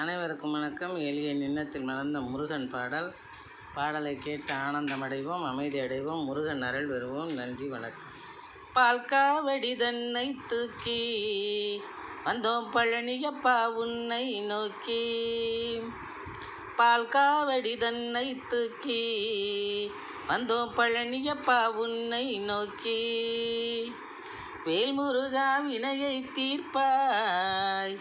அனைவருக்கும் வணக்கம். எளிய நின்னத்தில் மலர்ந்த முருகன் பாடலை கேட்டு ஆனந்தமடைவோம், அமைதி அடைவோம், முருகன் அருள் பெறுவோம். நன்றி, வணக்கம். பால்காவடி தன்னை தூக்கி வந்தோம் பழனியப்பா உன்னை நோக்கி. பால்காவடி தன்னை தூக்கி வந்தோம் பழனியப்பா உன்னை நோக்கி. வேல்முருகா வினையை தீர்ப்பாய்,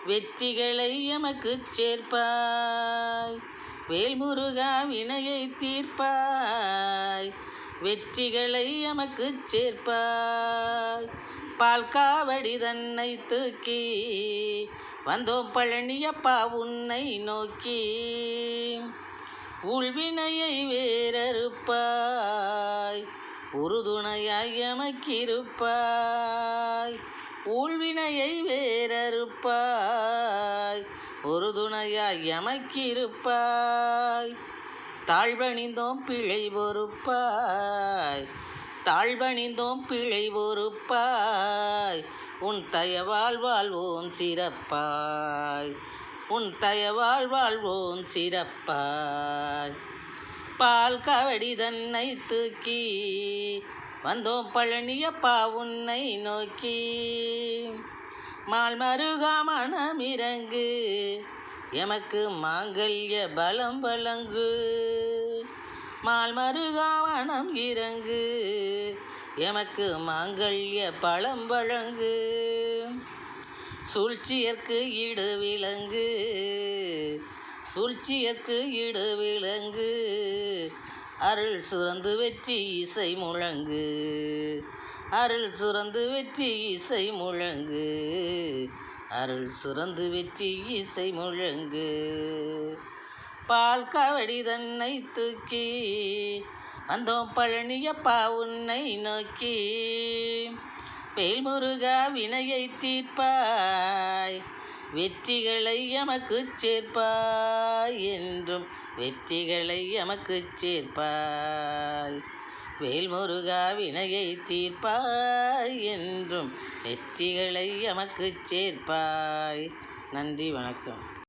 வெற்றிகளை எமக்கு சேர்ப்பாய். வேல்முருகா வினையை தீர்ப்பாய், வெற்றிகளை எமக்கு சேர்ப்பாய். பால்காவடி தன்னை தூக்கி வந்தோம் பழனியப்பா உன்னை நோக்கி. உள்வினையை வேறறுப்பாய், உறுதுணையாய் எமக்கிருப்பாய். ஊழ்வினையை வேறறுப்பாய், உறுதுணையாய் எமக்கிருப்பாய். தாழ்வணிந்தோம் பிழை பொறுப்பாய், தாழ்வணிந்தோம் பிழை பொறுப்பாய். உன் தயவால் வாழ்வோம் சிறப்பாய், உன் தயவால் வாழ்வோம் சிறப்பாய். பால்காவடி தன்னை தூக்கி வந்தோம் பழனியப்பா உன்னை நோக்கி. மால்மருகா மனமிரங்கு, எமக்கு மாங்கல்ய பலம் வழங்கு. மால்மருகா மனம் இறங்கு, எமக்கு மாங்கல்ய பலம் வழங்கு. சூழ்ச்சியற்கு இடு விலங்கு, சூழ்ச்சியற்கு இடு விலங்கு. அருள் சுரந்து வெற்றி இசை முழங்கு, அருள் சுரந்து வெற்றி இசை முழங்கு, அருள் சுரந்து வெற்றி இசை முழங்கு. பால்காவடி தன்னை தூக்கி வந்தோம் பழனியப்பா உன்னை நோக்கி. வேல்முருகா வினையை தீர்ப்பாய், வெற்றிகளை எமக்கு சேர்ப்பாய். என்றும் வெற்றிகளை எமக்கு சேர்ப்பாய். வேல்முருகா வினையை தீர்ப்பாய், என்றும் வெற்றிகளை எமக்கு சேர்ப்பாய். நன்றி, வணக்கம்.